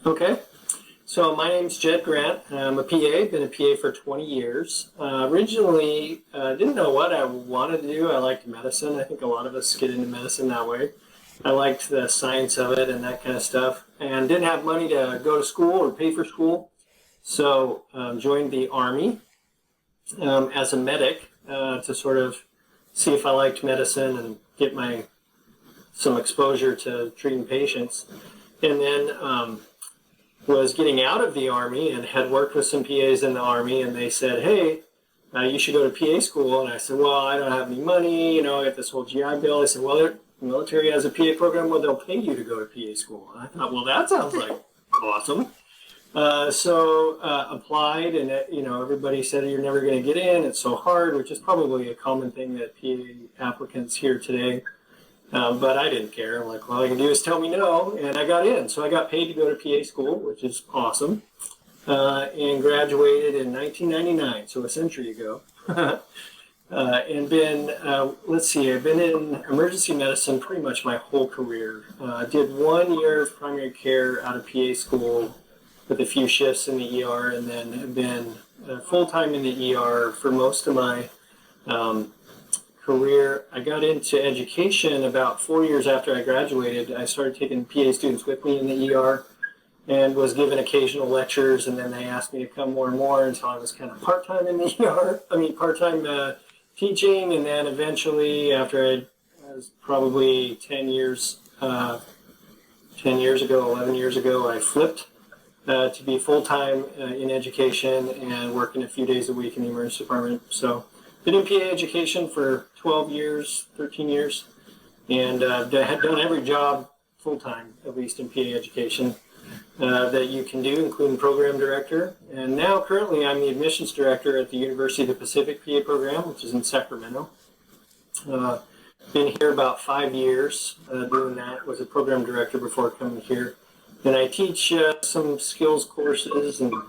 Okay. So my name's Jed Grant. I'm a PA, been a PA for 20 years. Originally, didn't know what I wanted to do. I liked medicine. I think a lot of us get into medicine that way. I liked the science of it and that kind of stuff, and didn't have money to go to school or pay for school. So joined the Army as a medic to sort of see if I liked medicine and get some exposure to treating patients. And then was getting out of the Army and had worked with some PAs in the Army, and they said, hey, you should go to PA school. And I said, well, I don't have any money, I got this whole GI Bill. They said, well, the military has a PA program where they'll pay you to go to PA school. And I thought, well, that sounds like awesome. So applied, and everybody said you're never going to get in. It's so hard, which is probably a common thing that PA applicants hear today. But I didn't care. I'm like, well, all you can do is tell me no, and I got in. So I got paid to go to PA school, which is awesome, and graduated in 1999, so a century ago. And been, I've been in emergency medicine pretty much my whole career. Did 1 year of primary care out of PA school with a few shifts in the ER, and then have been full-time in the ER for most of my career. I got into education about 4 years after I graduated. I started taking PA students with me in the ER and was given occasional lectures, and then they asked me to come more and more until I was kind of part-time in the ER. Part-time teaching, and then eventually, after I was probably 11 years ago, I flipped to be full-time in education and working a few days a week in the emergency department. So been in PA education for 12 years, 13 years, and had done every job full-time, at least in PA education, that you can do, including program director. And now currently I'm the admissions director at the University of the Pacific PA program, which is in Sacramento. Been here about 5 years doing that. Was a program director before coming here. And I teach some skills courses and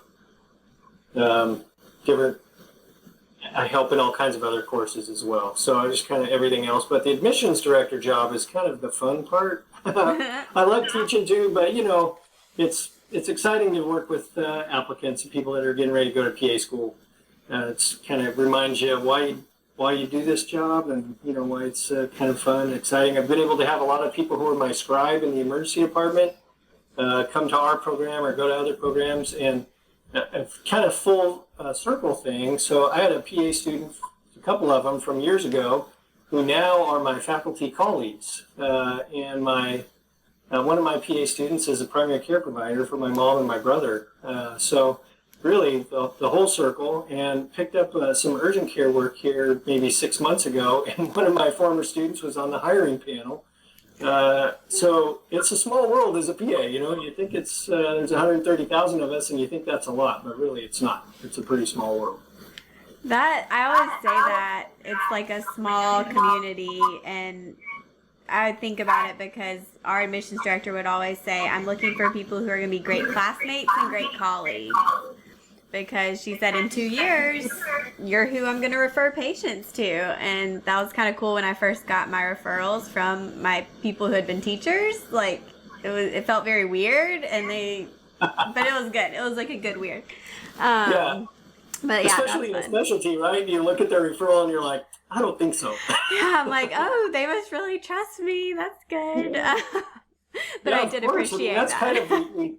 I help in all kinds of other courses as well. So I just kind of everything else. But the admissions director job is kind of the fun part. I like teaching too, but it's exciting to work with applicants and people that are getting ready to go to PA school. It's kind of reminds you why you do this job, and why it's kind of fun, exciting. I've been able to have a lot of people who are my scribe in the emergency department come to our program or go to other programs, and a kind of full circle thing. So I had a PA student, a couple of them from years ago, who now are my faculty colleagues. And one of my PA students is a primary care provider for my mom and my brother. So really the whole circle, and picked up some urgent care work here maybe 6 months ago, and one of my former students was on the hiring panel. So it's a small world as a PA, you think it's, there's 130,000 of us and you think that's a lot, but really it's not. It's a pretty small world. I always say that it's like a small community, and I would think about it because our admissions director would always say, I'm looking for people who are going to be great classmates and great colleagues. Because she said in 2 years, you're who I'm going to refer patients to. And that was kind of cool when I first got my referrals from my people who had been teachers. Like, it felt very weird, but it was good. It was like a good weird. Yeah. But yeah, especially in a specialty, right? You look at their referral and you're like, I don't think so. Yeah, I'm like, oh, they must really trust me. That's good. But yeah, I did appreciate that's that. Kind of,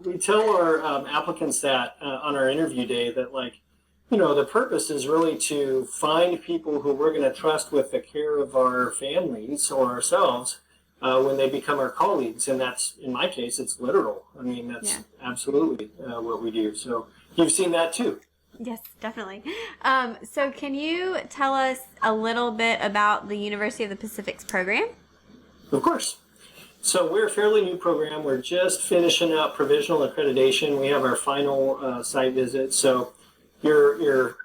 we tell our applicants that on our interview day that, the purpose is really to find people who we're going to trust with the care of our families or ourselves when they become our colleagues. And that's, in my case, it's literal. I mean, that's absolutely what we do. So you've seen that too. Yes, definitely. So can you tell us a little bit about the University of the Pacific's program? Of course. So we're a fairly new program. We're just finishing up provisional accreditation. We have our final site visit. So your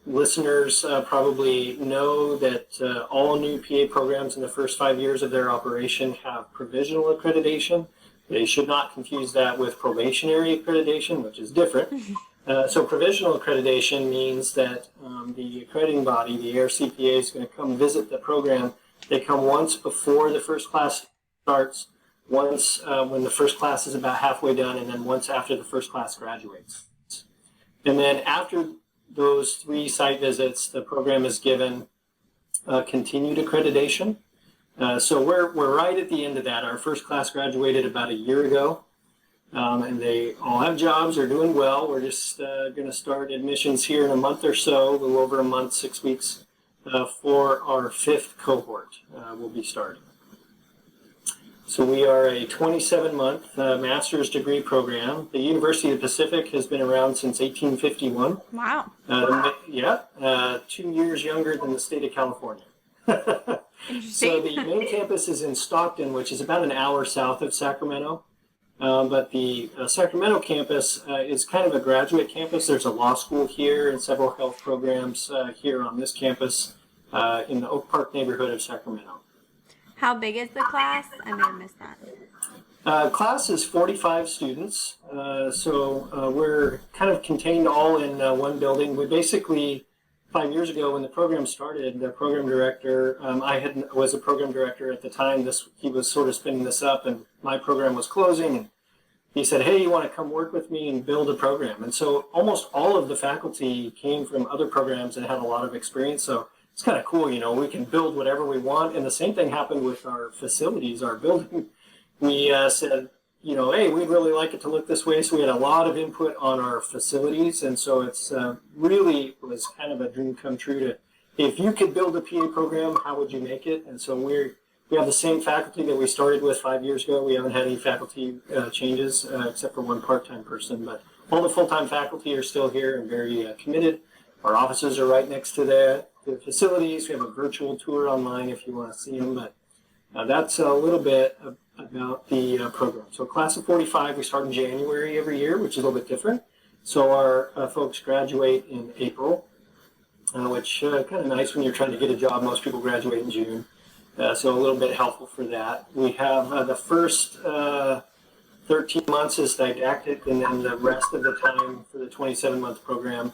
listeners probably know that all new PA programs in the first 5 years of their operation have provisional accreditation. They should not confuse that with probationary accreditation, which is different. So provisional accreditation means that the accrediting body, the ARCPA, is going to come visit the program. They come once before the first class starts, once when the first class is about halfway done, and then once after the first class graduates. And then after those 3 site visits, the program is given continued accreditation. So we're right at the end of that. Our first class graduated about a year ago, and they all have jobs. They're doing well. We're just going to start admissions here in a month or so, a little over a month, 6 weeks, for our 5th cohort. We'll be starting. So we are a 27-month master's degree program. The University of the Pacific has been around since 1851. Wow. 2 years younger than the state of California. Interesting. So the main campus is in Stockton, which is about an hour south of Sacramento. But the Sacramento campus is kind of a graduate campus. There's a law school here and several health programs here on this campus in the Oak Park neighborhood of Sacramento. How big is the class? I may have missed that. Class is 45 students, so we're kind of contained all in one building. We basically, 5 years ago when the program started, the program director, was a program director at the time. He was sort of spinning this up, and my program was closing, and he said, hey, you want to come work with me and build a program? And so almost all of the faculty came from other programs and had a lot of experience, so it's kind of cool, we can build whatever we want. And the same thing happened with our facilities, our building. We said, hey, we'd really like it to look this way. So we had a lot of input on our facilities. And so it's really was kind of a dream come true to, if you could build a PA program, how would you make it? And so we have the same faculty that we started with 5 years ago. We haven't had any faculty changes except for one part-time person. But all the full-time faculty are still here and very committed. Our offices are right next to the facilities. We have a virtual tour online if you want to see them, but that's a little bit about the program. So class of 45, we start in January every year, which is a little bit different. So our folks graduate in April, which kind of nice when you're trying to get a job. Most people graduate in June, so a little bit helpful for that. We have the first 13 months is didactic, and then the rest of the time for the 27-month program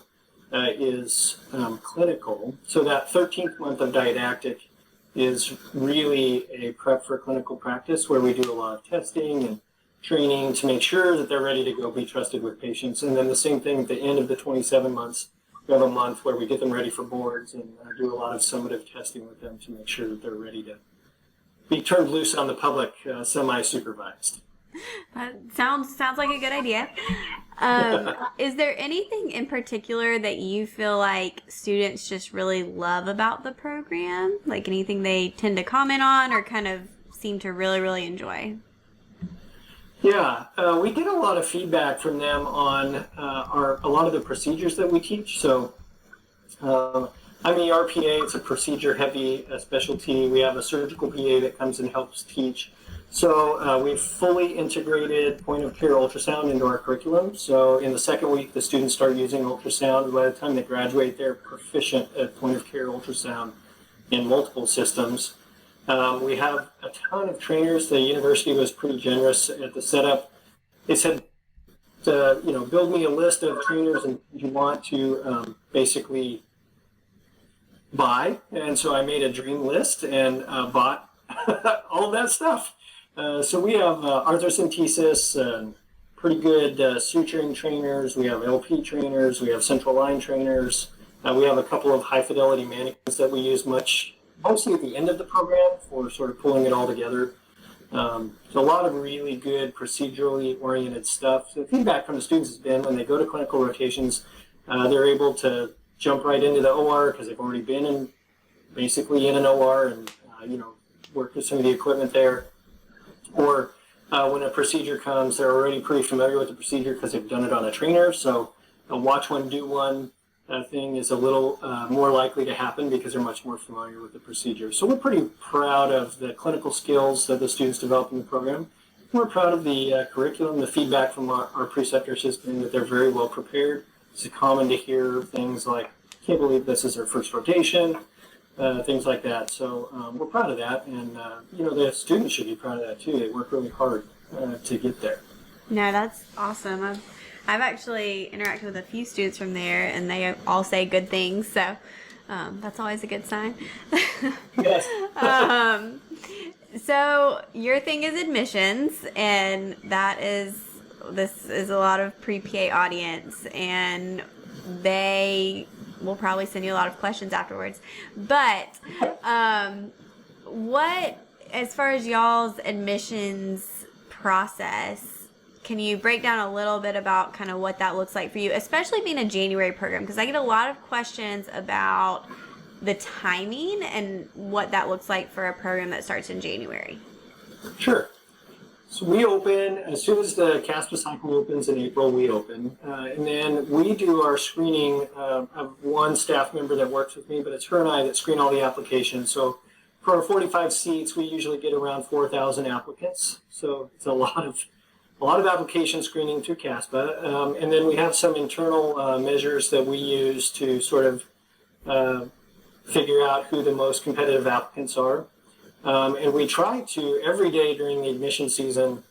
is clinical. So that 13th month of didactic is really a prep for clinical practice where we do a lot of testing and training to make sure that they're ready to go be trusted with patients. And then the same thing at the end of the 27 months, we have a month where we get them ready for boards and do a lot of summative testing with them to make sure that they're ready to be turned loose on the public, semi-supervised. That sounds like a good idea. Is there anything in particular that you feel like students just really love about the program? Like anything they tend to comment on or kind of seem to really, really enjoy? Yeah, we get a lot of feedback from them on a lot of the procedures that we teach. So I'm the RPA. It's a procedure-heavy specialty. We have a surgical PA that comes and helps teach. So we've fully integrated point-of-care ultrasound into our curriculum. So in the second week, the students start using ultrasound. By the time they graduate, they're proficient at point-of-care ultrasound in multiple systems. We have a ton of trainers. The university was pretty generous at the setup. They said, build me a list of trainers and you want to basically buy. And so I made a dream list and bought all of that stuff. So we have arthrocentesis, pretty good suturing trainers. We have LP trainers. We have central line trainers. We have a couple of high-fidelity mannequins that we use mostly at the end of the program for sort of pulling it all together. So a lot of really good procedurally oriented stuff. So the feedback from the students has been when they go to clinical rotations, they're able to jump right into the OR because they've already been basically in an OR and work with some of the equipment there. Or when a procedure comes, they're already pretty familiar with the procedure because they've done it on a trainer. So a watch one, do one thing is a little more likely to happen because they're much more familiar with the procedure. So we're pretty proud of the clinical skills that the students develop in the program. We're proud of the curriculum. The feedback from our preceptors has been that they're very well prepared. It's common to hear things like, can't believe this is their first rotation. Things like that. So we're proud of that, and the students should be proud of that too. They work really hard to get there. No, that's awesome. I've actually interacted with a few students from there, and they all say good things. So that's always a good sign. Yes. So your thing is admissions, and this is a lot of pre-PA audience, and they will probably send you a lot of questions afterwards. But what, as far as y'all's admissions process, can you break down a little bit about kind of what that looks like for you, especially being a January program? Because I get a lot of questions about the timing and what that looks like for a program that starts in January. Sure. So we open, as soon as the CASPA cycle opens in April, we open. And then we do our screening. I have one staff member that works with me, but it's her and I that screen all the applications. So for our 45 seats, we usually get around 4,000 applicants. So it's a lot of application screening through CASPA. And then we have some internal measures that we use to sort of figure out who the most competitive applicants are. And we try to, every day during the admission season,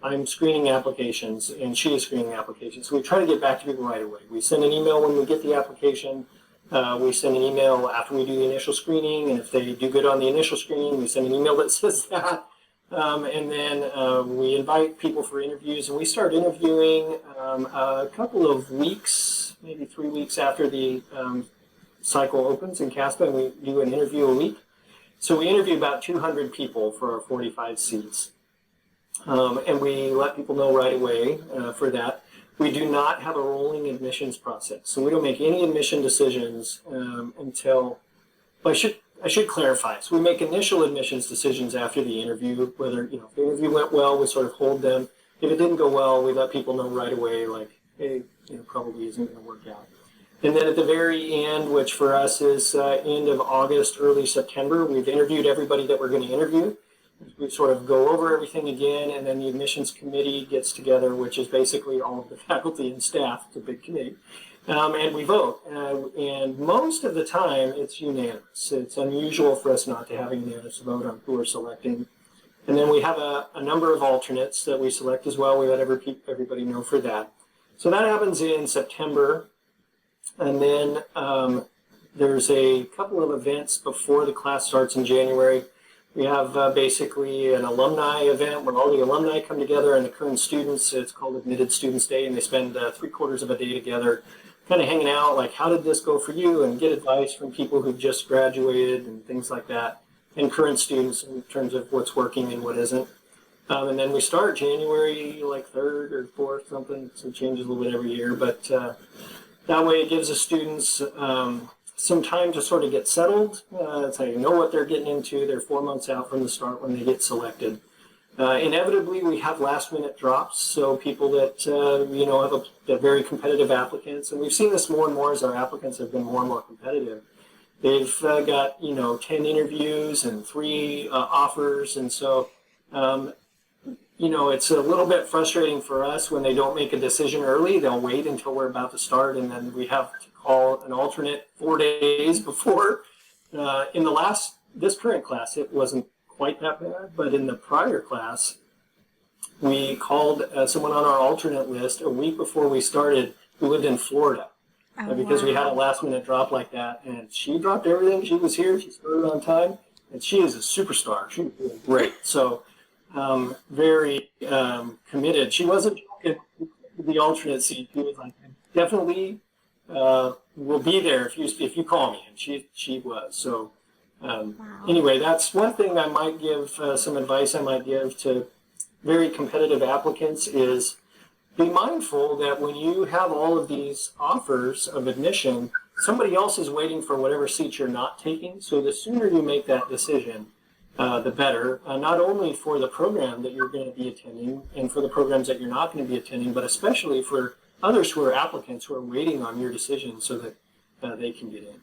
I'm screening applications and she is screening applications. So we try to get back to people right away. We send an email when we get the application. We send an email after we do the initial screening. And if they do good on the initial screening, we send an email that says that. And then we invite people for interviews. And we start interviewing a couple of weeks, maybe 3 weeks after the cycle opens in CASPA, and we do an interview a week. So we interview about 200 people for our 45 seats. And we let people know right away for that. We do not have a rolling admissions process. So we don't make any admission decisions until, well, I should clarify. So we make initial admissions decisions after the interview, whether, if the interview went well, we sort of hold them. If it didn't go well, we let people know right away, like, hey, probably isn't going to work out. And then at the very end, which for us is end of August, early September, we've interviewed everybody that we're going to interview. We sort of go over everything again, and then the admissions committee gets together, which is basically all of the faculty and staff. It's a big committee. And we vote. And most of the time, it's unanimous. It's unusual for us not to have a unanimous vote on who we're selecting. And then we have a number of alternates that we select as well. We let everybody know for that. So that happens in September. And then there's a couple of events before the class starts in January. We have basically an alumni event where all the alumni come together and the current students. It's called Admitted Students Day, and they spend 3/4 of a day together kind of hanging out, like, how did this go for you? And get advice from people who've just graduated and things like that, and current students in terms of what's working and what isn't. And then we start January, like 3rd or 4th, something. So it changes a little bit every year, but that way it gives the students some time to sort of get settled, so you know what they're getting into. They're 4 months out from the start when they get selected. Inevitably, we have last-minute drops, so people that have very competitive applicants, and we've seen this more and more as our applicants have been more and more competitive. They've got 10 interviews and 3 offers, and so it's a little bit frustrating for us when they don't make a decision early. They'll wait until we're about to start, and then we have to call an alternate 4 days before. In this current class, it wasn't quite that bad, but in the prior class, we called someone on our alternate list a week before we started who lived in Florida. Because we had a last-minute drop like that, and she dropped everything. She was here. She started on time, and she is a superstar. She was doing great. So very committed. She wasn't joking with the alternate seat. She was like, definitely will be there if you call me, and she was. So anyway, that's one thing I might give some advice I might give to very competitive applicants is be mindful that when you have all of these offers of admission, somebody else is waiting for whatever seat you're not taking. So the sooner you make that decision, the better, not only for the program that you're going to be attending and for the programs that you're not going to be attending, but especially for others who are applicants who are waiting on your decision so that they can get in.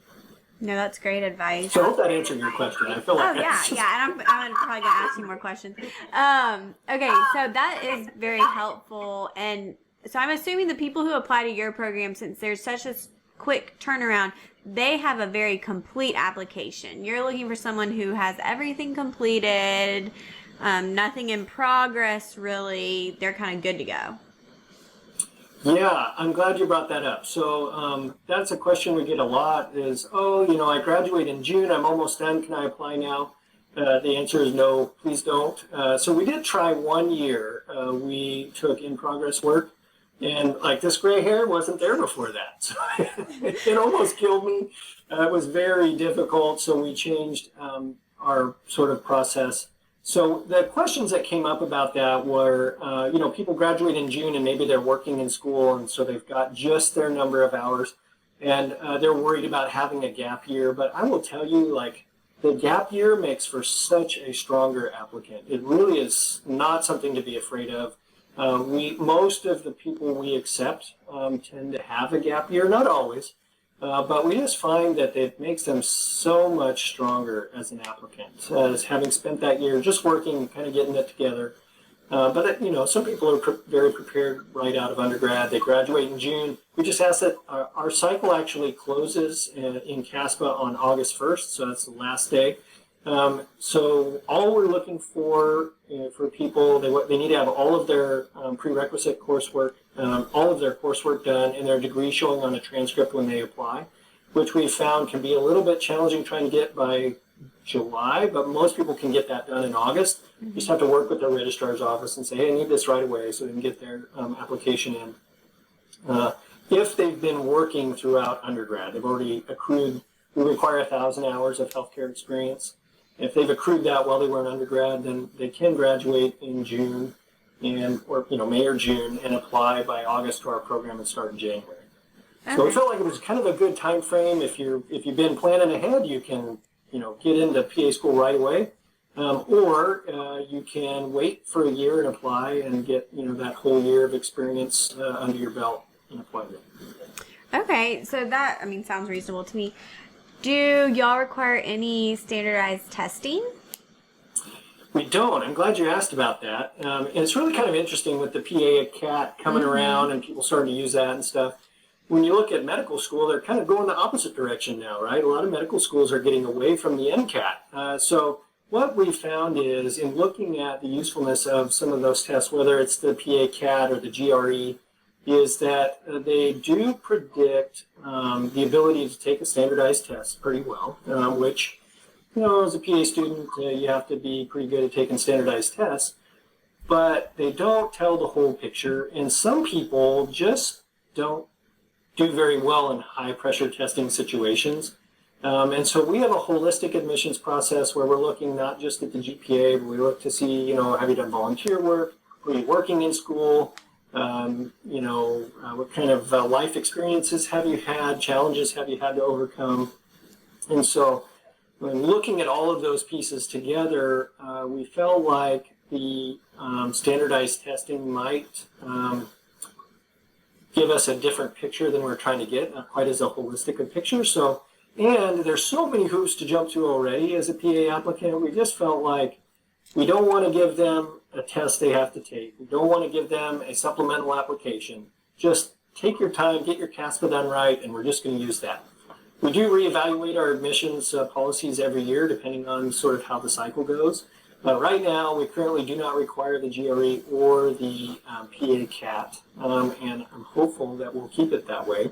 No, that's great advice. So I hope that answered your question. I feel like yeah, and I'm probably gonna ask you more questions. Okay, so that is very helpful, and so I'm assuming the people who apply to your program, since there's such a quick turnaround, they have a very complete application. You're looking for someone who has everything completed, nothing in progress really. They're kind of good to go. Yeah, I'm glad you brought that up. So that's a question we get a lot is, I graduate in June, I'm almost done, can I apply now? The answer is no, please don't. So we did try 1 year. We took in-progress work, and like this gray hair wasn't there before that. So it almost killed me. It was very difficult, so we changed our sort of process. So the questions that came up about that were, people graduate in June and maybe they're working in school, and so they've got just their number of hours, and they're worried about having a gap year. But I will tell you, like, the gap year makes for such a stronger applicant. It really is not something to be afraid of. Most of the people we accept tend to have a gap year, not always, but we just find that it makes them so much stronger as an applicant, as having spent that year just working, kind of getting it together. But some people are very prepared right out of undergrad. They graduate in June. We just ask that our cycle actually closes in CASPA on August 1st, so that's the last day. So all we're looking for people, they need to have all of their prerequisite coursework, all of their coursework done, and their degree showing on a transcript when they apply, which we found can be a little bit challenging trying to get by July, but most people can get that done in August. You just have to work with their registrar's office and say, hey, I need this right away, so they can get their application in. If they've been working throughout undergrad, they've already accrued, we require 1,000 hours of healthcare experience. If they've accrued that while they were in undergrad, then they can graduate in June or May or June and apply by August to our program and start in January. Okay. So we felt like it was kind of a good time frame. If you've been planning ahead, you can get into PA school right away, or you can wait for a year and apply and get that whole year of experience under your belt and apply it. Okay, so that sounds reasonable to me. Do y'all require any standardized testing? We don't. I'm glad you asked about that. And it's really kind of interesting with the PA CAT coming around and people starting to use that and stuff. When you look at medical school, they're kind of going the opposite direction now, right? A lot of medical schools are getting away from the MCAT. So what we found is, in looking at the usefulness of some of those tests, whether it's the PA CAT or the GRE, is that they do predict the ability to take a standardized test pretty well, which, as a PA student, you have to be pretty good at taking standardized tests, but they don't tell the whole picture, and some people just don't do very well in high-pressure testing situations. And so we have a holistic admissions process where we're looking not just at the GPA, but we look to see, have you done volunteer work? Were you working in school? What kind of life experiences have you had? Challenges have you had to overcome? And so when looking at all of those pieces together, we felt like the standardized testing might give us a different picture than we're trying to get, not quite as a holistic a picture. So, and there's so many hoops to jump through already as a PA applicant. We just felt like we don't want to give them a test they have to take. We don't want to give them a supplemental application. Just take your time, get your CASPA done right, and we're just going to use that. We do reevaluate our admissions policies every year, depending on sort of how the cycle goes. But right now, we currently do not require the GRE or the PA CAT, and I'm hopeful that we'll keep it that way.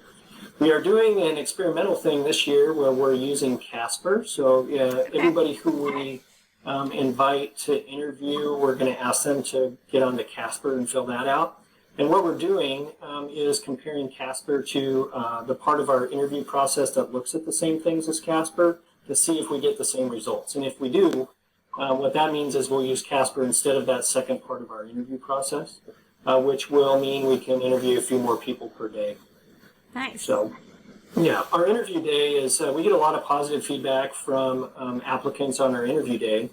We are doing an experimental thing this year where we're using Casper. So everybody who we invite to interview, we're going to ask them to get onto Casper and fill that out. And what we're doing is comparing Casper to the part of our interview process that looks at the same things as Casper to see if we get the same results. And if we do, what that means is we'll use Casper instead of that second part of our interview process, which will mean we can interview a few more people per day. Nice. So, yeah, our interview day is, we get a lot of positive feedback from applicants on our interview day.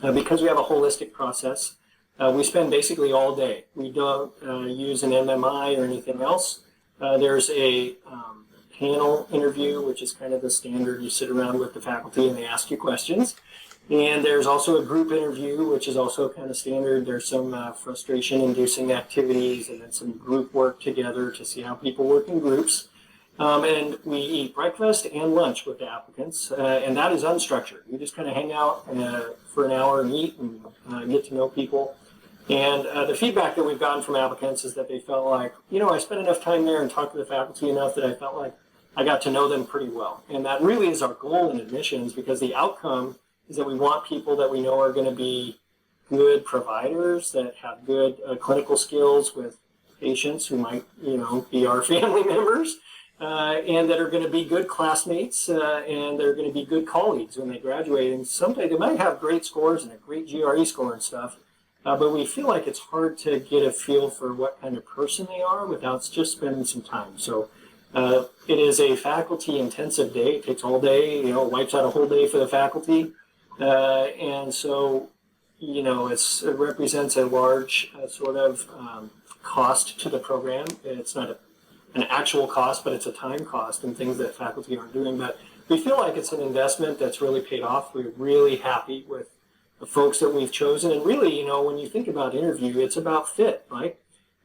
Because we have a holistic process, we spend basically all day. We don't use an MMI or anything else. There's a panel interview, which is kind of the standard. You sit around with the faculty and they ask you questions. And there's also a group interview, which is also kind of standard. There's some frustration-inducing activities and then some group work together to see how people work in groups. And we eat breakfast and lunch with the applicants, and that is unstructured. We just kind of hang out for an hour and eat and get to know people. And the feedback that we've gotten from applicants is that they felt like, I spent enough time there and talked to the faculty enough that I felt like I got to know them pretty well. And that really is our goal in admissions, because the outcome is that we want people that we know are going to be good providers, that have good clinical skills with patients who might, be our family members, and that are going to be good classmates, and they're going to be good colleagues when they graduate. And someday they might have great scores and a great GRE score and stuff, but we feel like it's hard to get a feel for what kind of person they are without just spending some time. So it is a faculty-intensive day. It takes all day, wipes out a whole day for the faculty. And so, it represents a large sort of cost to the program. It's not an actual cost, but it's a time cost and things that faculty aren't doing. But we feel like it's an investment that's really paid off. We're really happy with the folks that we've chosen. And really, when you think about interview, it's about fit, right?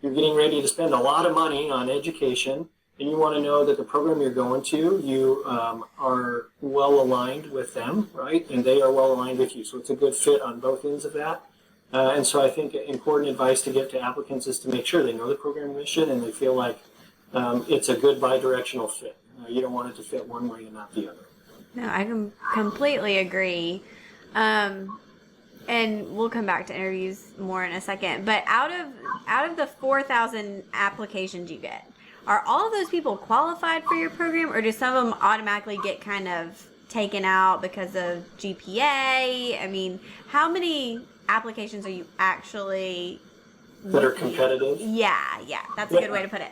You're getting ready to spend a lot of money on education, and you want to know that the program you're going to, you are well aligned with them, right? And they are well aligned with you. So it's a good fit on both ends of that. And so I think important advice to give to applicants is to make sure they know the program mission and they feel like it's a good bi-directional fit. You don't want it to fit one way and not the other. No, I completely agree. And we'll come back to interviews more in a second. But out of the 4,000 applications you get, are all of those people qualified for your program, or do some of them automatically get kind of taken out because of GPA? I mean, how many applications are you actually that are competitive? Yeah, that's a good way to put it.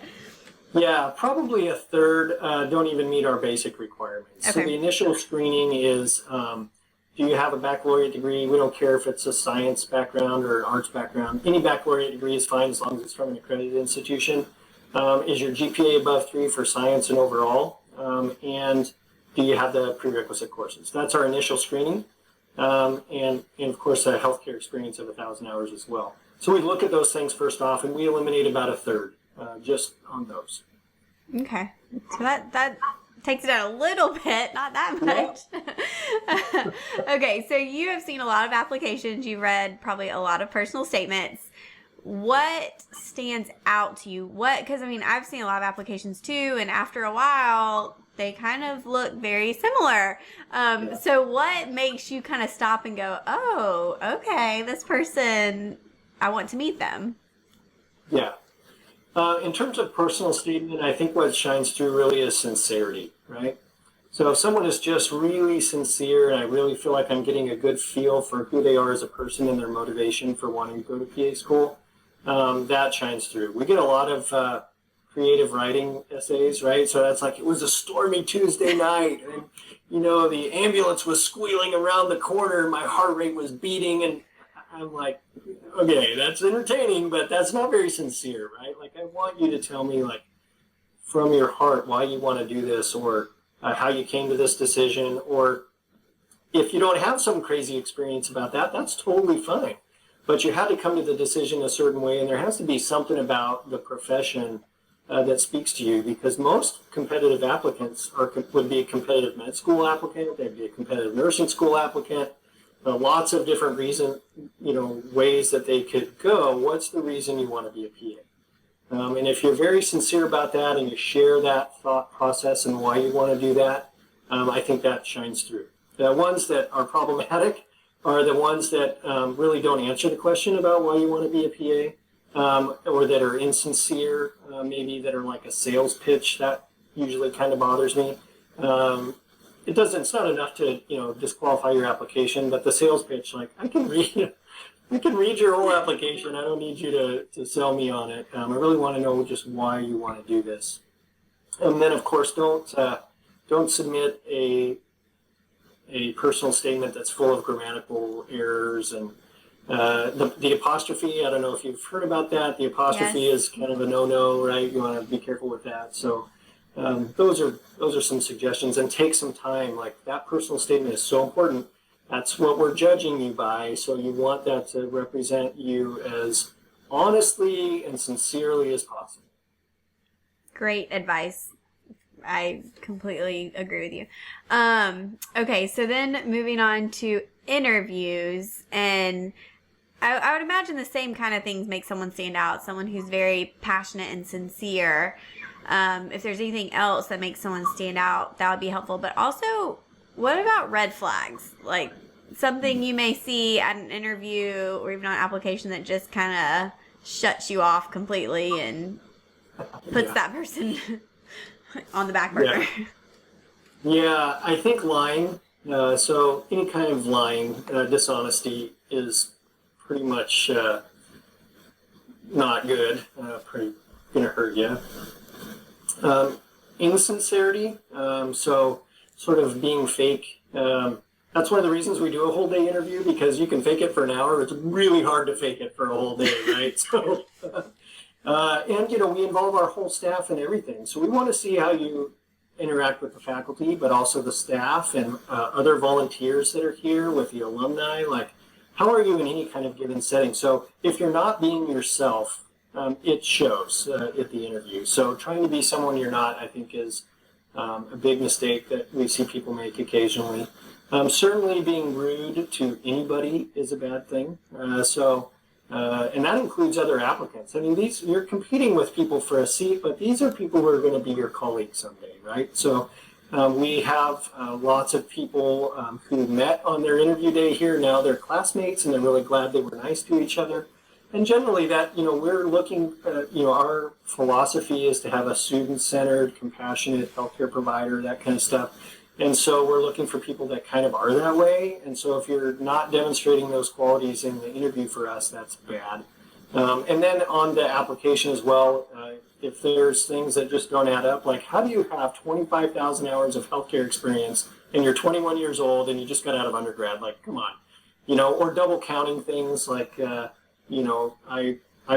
Yeah, probably a third don't even meet our basic requirements. Okay. So the initial screening is, do you have a baccalaureate degree? We don't care if it's a science background or arts background. Any baccalaureate degree is fine as long as it's from an accredited institution. Is your GPA above 3 for science and overall? And do you have the prerequisite courses? That's our initial screening. And of course, a healthcare experience of 1,000 hours as well. So we look at those things first off, and we eliminate about a third just on those. Okay. So that takes it out a little bit, not that much. Okay, so you have seen a lot of applications. You've read probably a lot of personal statements. What stands out to you? Because I've seen a lot of applications too, and after a while, they kind of look very similar. So what makes you kind of stop and go, oh, okay, this person, I want to meet them? Yeah. In terms of personal statement, I think what shines through really is sincerity, right? So if someone is just really sincere and I really feel like I'm getting a good feel for who they are as a person and their motivation for wanting to go to PA school, that shines through. We get a lot of creative writing essays, right? So that's like, it was a stormy Tuesday night and, the ambulance was squealing around the corner and my heart rate was beating, and I'm like, okay, that's entertaining, but that's not very sincere, right? Like, I want you to tell me, like, from your heart why you want to do this, or how you came to this decision, or if you don't have some crazy experience about that, that's totally fine. But you had to come to the decision a certain way, and there has to be something about the profession that speaks to you, because most competitive applicants would be a competitive med school applicant, they'd be a competitive nursing school applicant, lots of different ways that they could go. What's the reason you want to be a PA? And if you're very sincere about that and you share that thought process and why you want to do that, I think that shines through. The ones that are problematic are the ones that really don't answer the question about why you want to be a PA, or that are insincere, maybe that are like a sales pitch. That usually kind of bothers me. It's not enough to disqualify your application, but the sales pitch, like, I can read your whole application. I don't need you to sell me on it. I really want to know just why you want to do this. And then, of course, don't submit a personal statement that's full of grammatical errors and the apostrophe. I don't know if you've heard about that. The apostrophe is kind of a no-no, right? You want to be careful with that. So those are some suggestions, and take some time. Like, that personal statement is so important. That's what we're judging you by. So you want that to represent you as honestly and sincerely as possible. Great advice. I completely agree with you. Okay, so then moving on to interviews, and I would imagine the same kind of things make someone stand out, someone who's very passionate and sincere. If there's anything else that makes someone stand out, that would be helpful. But also, what about red flags? Like, something you may see at an interview or even on an application that just kind of shuts you off completely and puts that person on the back burner? Yeah, I think lying. So any kind of lying, dishonesty is pretty much not good. Pretty gonna hurt you. Insincerity. So sort of being fake. That's one of the reasons we do a whole day interview, because you can fake it for an hour. It's really hard to fake it for a whole day, right? So, and we involve our whole staff and everything. So we want to see how you interact with the faculty, but also the staff and other volunteers that are here with the alumni. Like, how are you in any kind of given setting? So if you're not being yourself, it shows at the interview. So trying to be someone you're not, I think, is a big mistake that we see people make occasionally. Certainly being rude to anybody is a bad thing. And that includes other applicants. I mean, you're competing with people for a seat, but these are people who are going to be your colleagues someday, right? So we have lots of people who met on their interview day here. Now they're classmates, and they're really glad they were nice to each other. And generally that, we're looking, our philosophy is to have a student-centered, compassionate healthcare provider, that kind of stuff. And so we're looking for people that kind of are that way. And so if you're not demonstrating those qualities in the interview for us, that's bad. And then on the application as well, if there's things that just don't add up, like how do you have 25,000 hours of healthcare experience and you're 21 years old and you just got out of undergrad? Like, come on. Or double counting things like, I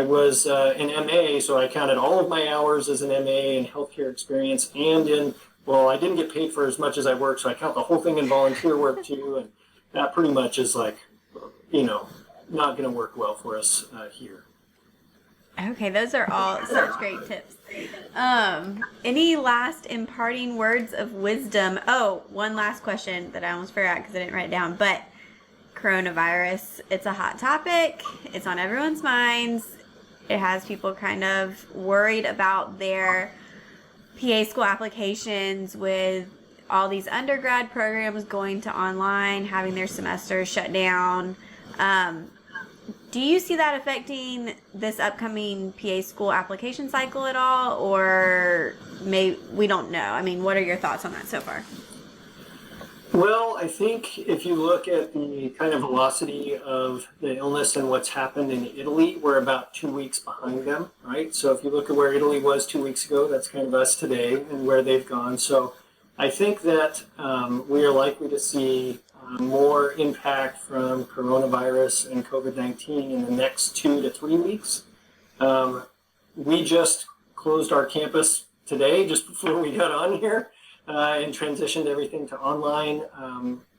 was an MA, so I counted all of my hours as an MA in healthcare experience and in, well, I didn't get paid for as much as I worked, so I count the whole thing in volunteer work too, and that pretty much is like, not going to work well for us here. Okay, those are all such great tips. Any last imparting words of wisdom? Oh, one last question that I almost forgot because I didn't write it down, but coronavirus, it's a hot topic. It's on everyone's minds. It has people kind of worried about their PA school applications with all these undergrad programs going to online, having their semesters shut down. Do you see that affecting this upcoming PA school application cycle at all, or we don't know? I mean, what are your thoughts on that so far? Well, I think if you look at the kind of velocity of the illness and what's happened in Italy, we're about 2 weeks behind them, right? So if you look at where Italy was 2 weeks ago, that's kind of us today and where they've gone. So I think that we are likely to see more impact from coronavirus and COVID-19 in the next 2 to 3 weeks. We just closed our campus today, just before we got on here. And transitioned everything to online.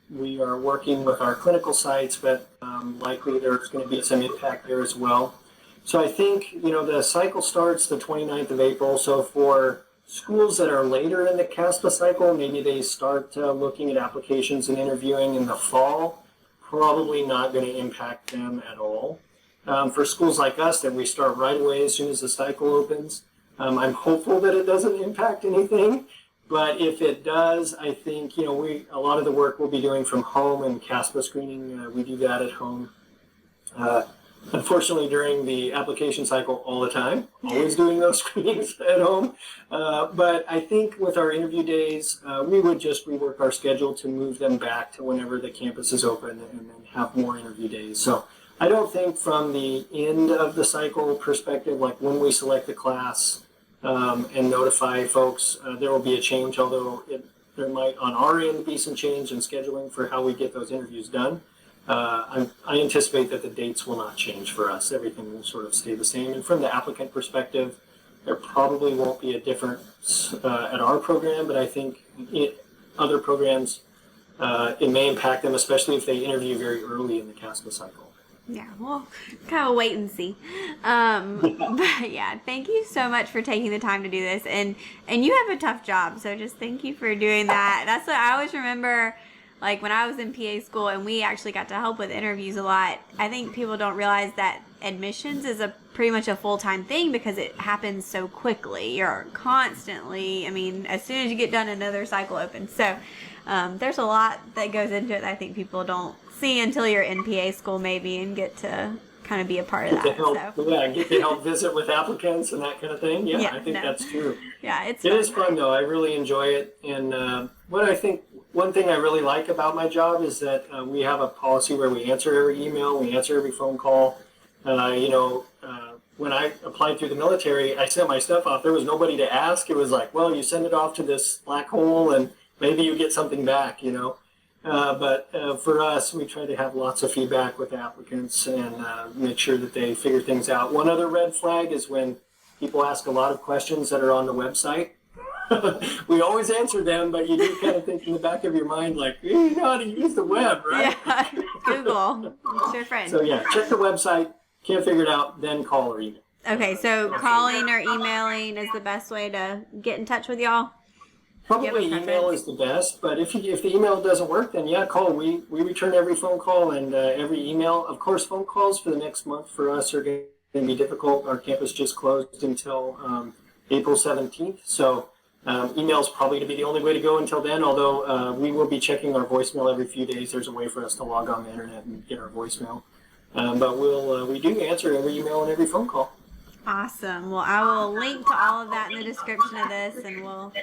We are working with our clinical sites, but likely there's going to be some impact there as well. So I think, the cycle starts the 29th of April. So for schools that are later in the CASPA cycle, maybe they start looking at applications and interviewing in the fall, probably not going to impact them at all. For schools like us that we start right away as soon as the cycle opens, I'm hopeful that it doesn't impact anything. But if it does, I think, a lot of the work we'll be doing from home and CASPA screening, we do that at home. Unfortunately, during the application cycle all the time, always doing those screenings at home. But I think with our interview days, we would just rework our schedule to move them back to whenever the campus is open and then have more interview days. So I don't think from the end of the cycle perspective, like when we select the class, and notify folks, there will be a change, although there might on our end be some change in scheduling for how we get those interviews done. I anticipate that the dates will not change for us. Everything will sort of stay the same. And from the applicant perspective, there probably won't be a difference at our program, but I think other programs, it may impact them, especially if they interview very early in the CASPA cycle. Yeah, well, kind of wait and see. But yeah, thank you so much for taking the time to do this. And you have a tough job, so just thank you for doing that. That's what I always remember, like when I was in PA school and we actually got to help with interviews a lot. I think people don't realize that admissions is pretty much a full-time thing because it happens so quickly. You're constantly, as soon as you get done, another cycle opens. So There's a lot that goes into it that I think people don't see until you're in PA school maybe and get to kind of be a part of Get to that. help, So. yeah, get to help visit with applicants and that kind of thing. Yeah, I think that's true. Yeah, it is fun though. I really enjoy it. And one thing I really like about my job is that we have a policy where we answer every email, we answer every phone call. When I applied through the military, I sent my stuff off. There was nobody to ask. It was like, well, you send it off to this black hole and maybe you get something back, But for us, we try to have lots of feedback with applicants and make sure that they figure things out. One other red flag is when people ask a lot of questions that are on the website. We always answer them, but you do kind of think in the back of your mind, like, you know how to use the web, right? Yeah, Google. It's your friend. So yeah, check the website. Can't figure it out, then call or email. Okay, so calling or emailing is the best way to get in touch with y'all? Probably email is the best, but if the email doesn't work, then yeah, call. We return every phone call and every email. Of course, phone calls for the next month for us are going to be difficult. Our campus just closed until April 17th, so email is probably to be the only way to go until then, although we will be checking our voicemail every few days. There's a way for us to log on the internet and get our voicemail. But we do answer every email and every phone call. Awesome. Well, I will link to all of that in the description of this, and we'll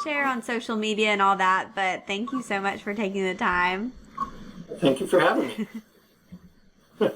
share on social media and all that. But thank you so much for taking the time. Thank you for having me.